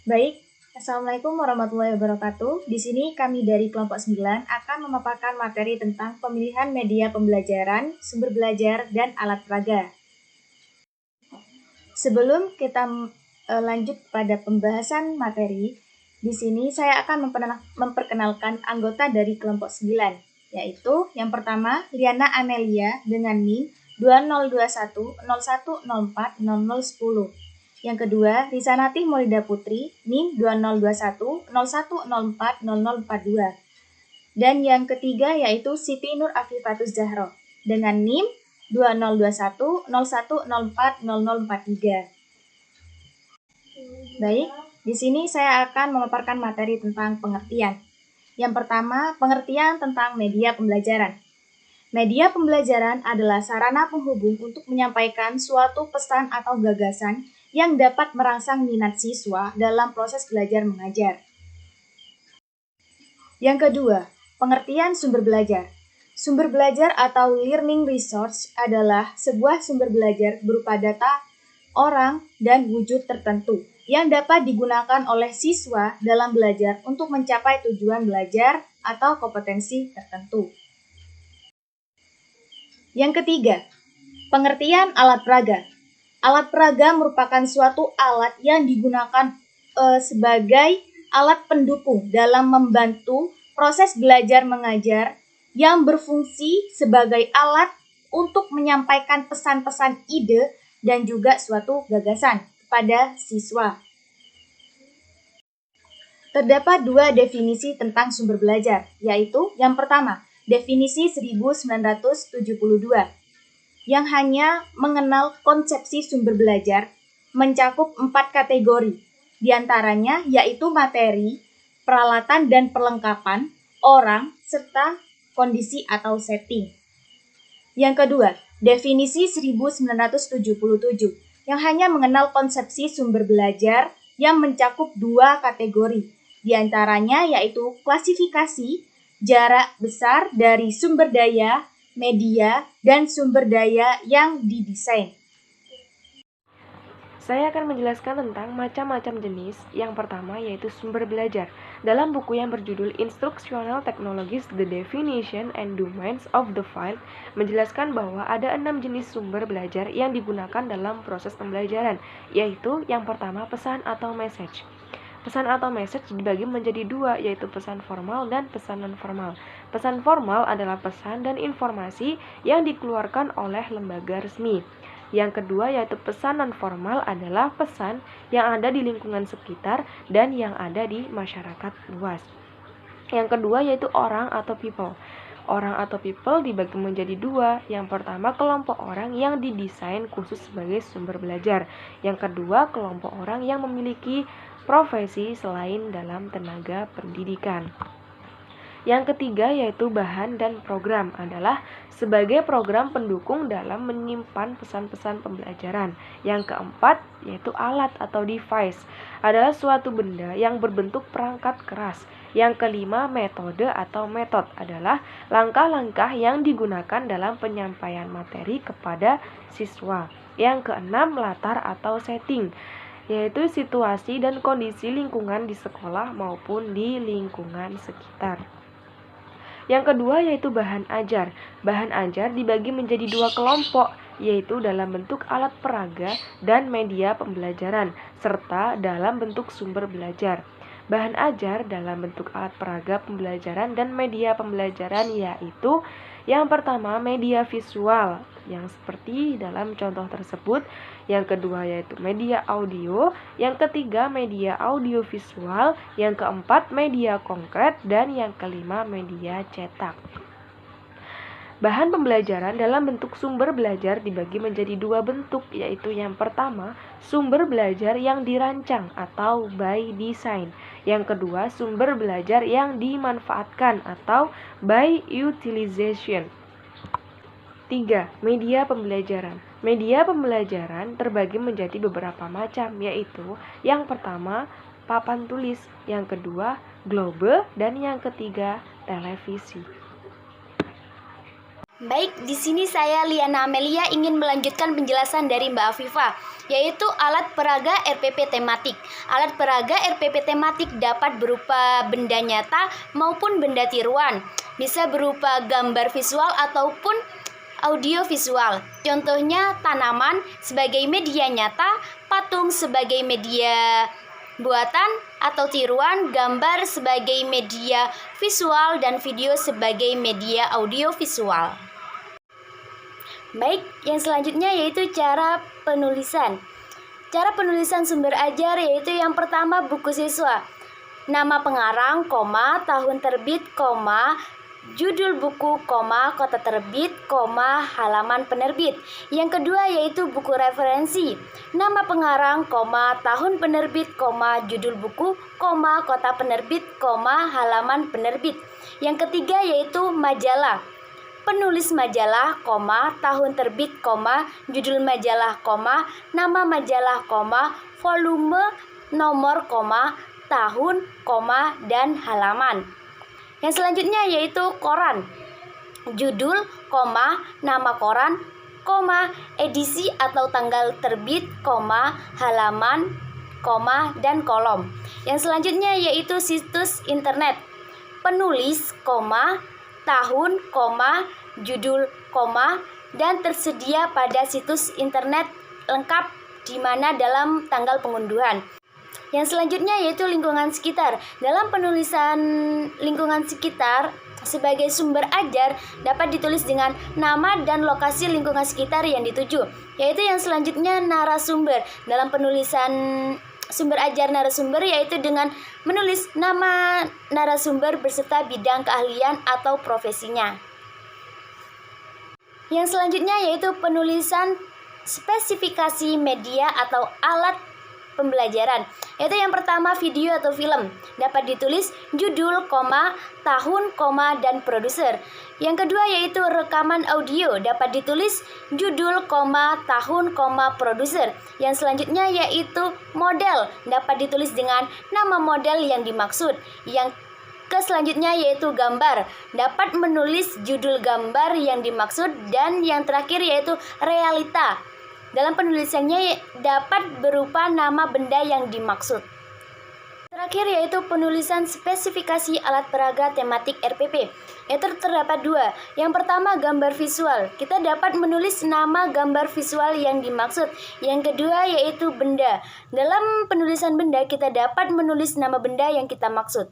Baik, Assalamualaikum warahmatullahi wabarakatuh. Di sini kami dari kelompok 9 akan memaparkan materi tentang pemilihan media pembelajaran, sumber belajar, dan alat peraga. Sebelum kita lanjut pada pembahasan materi, di sini saya akan memperkenalkan anggota dari kelompok 9, yaitu yang pertama Liana Amelia dengan NIM 202101040010. Yang kedua, Risanati Maulida Putri, NIM 202101040042. Dan yang ketiga yaitu Siti Nur Afifatus Zahro dengan NIM 202101040043. Baik, di sini saya akan memaparkan materi tentang pengertian. Yang pertama, pengertian tentang media pembelajaran. Media pembelajaran adalah sarana penghubung untuk menyampaikan suatu pesan atau gagasan yang dapat merangsang minat siswa dalam proses belajar mengajar. Yang kedua, pengertian sumber belajar. Sumber belajar atau learning resource adalah sebuah sumber belajar berupa data, orang, dan wujud tertentu yang dapat digunakan oleh siswa dalam belajar untuk mencapai tujuan belajar atau kompetensi tertentu. Yang ketiga, pengertian alat peraga. Alat peraga merupakan suatu alat yang digunakan sebagai alat pendukung dalam membantu proses belajar mengajar yang berfungsi sebagai alat untuk menyampaikan pesan-pesan ide dan juga suatu gagasan kepada siswa. Terdapat dua definisi tentang sumber belajar, yaitu yang pertama, definisi 1972, yang hanya mengenal konsepsi sumber belajar, mencakup 4 kategori, diantaranya yaitu materi, peralatan dan perlengkapan, orang, serta kondisi atau setting. Yang kedua, definisi 1977, yang hanya mengenal konsepsi sumber belajar yang mencakup 2 kategori, diantaranya yaitu klasifikasi, jarak besar dari sumber daya, media, dan sumber daya yang didesain. Saya akan menjelaskan tentang macam-macam jenis. Yang pertama yaitu sumber belajar. Dalam buku yang berjudul Instructional Technologies, The Definition and Domains of the Field, menjelaskan bahwa ada 6 jenis sumber belajar yang digunakan dalam proses pembelajaran, yaitu yang pertama pesan atau message. Pesan atau message dibagi menjadi 2, yaitu pesan formal dan pesan non-formal. Pesan formal adalah pesan dan informasi yang dikeluarkan oleh lembaga resmi. Yang kedua yaitu pesan non-formal adalah pesan yang ada di lingkungan sekitar dan yang ada di masyarakat luas. Yang kedua yaitu orang atau people. Orang atau people dibagi menjadi 2. Yang pertama kelompok orang yang didesain khusus sebagai sumber belajar. Yang kedua kelompok orang yang memiliki profesi selain dalam tenaga pendidikan. Yang ketiga yaitu bahan dan program adalah sebagai program pendukung dalam menyimpan pesan-pesan pembelajaran. Yang keempat yaitu alat atau device adalah suatu benda yang berbentuk perangkat keras. Yang kelima metode atau metode adalah langkah-langkah yang digunakan dalam penyampaian materi kepada siswa. Yang keenam latar atau setting, yaitu situasi dan kondisi lingkungan di sekolah maupun di lingkungan sekitar. Yang kedua yaitu bahan ajar. Bahan ajar dibagi menjadi 2 kelompok, yaitu dalam bentuk alat peraga dan media pembelajaran, serta dalam bentuk sumber belajar. Bahan ajar dalam bentuk alat peraga pembelajaran dan media pembelajaran yaitu yang pertama media visual, yang seperti dalam contoh tersebut. Yang kedua yaitu media audio, yang ketiga media audiovisual, yang keempat media konkret, dan yang kelima media cetak. Bahan pembelajaran dalam bentuk sumber belajar dibagi menjadi 2 bentuk, yaitu yang pertama sumber belajar yang dirancang atau by design. Yang kedua sumber belajar yang dimanfaatkan atau by utilization. 3. Media pembelajaran. Media pembelajaran terbagi menjadi beberapa macam, yaitu yang pertama papan tulis, yang kedua globe, dan yang ketiga televisi. Baik, di sini saya Liana Amelia ingin melanjutkan penjelasan dari Mbak Afifah, yaitu alat peraga RPP tematik. Alat peraga RPP tematik dapat berupa benda nyata maupun benda tiruan, bisa berupa gambar visual ataupun audio visual. Contohnya tanaman sebagai media nyata, patung sebagai media buatan atau tiruan, gambar sebagai media visual, dan video sebagai media audio visual. Baik, yang selanjutnya yaitu cara penulisan. Cara penulisan sumber ajar yaitu yang pertama buku siswa. Nama pengarang, tahun terbit, judul buku, kota terbit, halaman penerbit. Yang kedua yaitu buku referensi. Nama pengarang, tahun penerbit, judul buku, kota penerbit, halaman penerbit. Yang ketiga yaitu majalah. Penulis majalah, tahun terbit, judul majalah, nama majalah, volume, nomor, tahun, dan halaman. Yang selanjutnya yaitu koran. Judul, nama koran, edisi atau tanggal terbit, halaman, dan kolom. Yang selanjutnya yaitu situs internet. Penulis, tahun, judul, dan tersedia pada situs internet lengkap di mana dalam tanggal pengunduhan. Yang selanjutnya yaitu lingkungan sekitar. Dalam penulisan lingkungan sekitar sebagai sumber ajar dapat ditulis dengan nama dan lokasi lingkungan sekitar yang dituju. Yaitu yang selanjutnya narasumber. Dalam penulisan sumber ajar narasumber yaitu dengan menulis nama narasumber beserta bidang keahlian atau profesinya. Yang selanjutnya yaitu penulisan spesifikasi media atau alat pembelajaran. Yaitu yang pertama video atau film. Dapat ditulis judul, tahun, dan produser. Yang kedua yaitu rekaman audio. Dapat ditulis judul, tahun, produser. Yang selanjutnya yaitu model. Dapat ditulis dengan nama model yang dimaksud. Yang selanjutnya yaitu gambar. Dapat menulis judul gambar yang dimaksud. Dan yang terakhir yaitu realita. Dalam penulisannya dapat berupa nama benda yang dimaksud. Terakhir yaitu penulisan spesifikasi alat peraga tematik RPP. Yaitu terdapat dua. Yang pertama gambar visual. Kita dapat menulis nama gambar visual yang dimaksud. Yang kedua yaitu benda. Dalam penulisan benda kita dapat menulis nama benda yang kita maksud.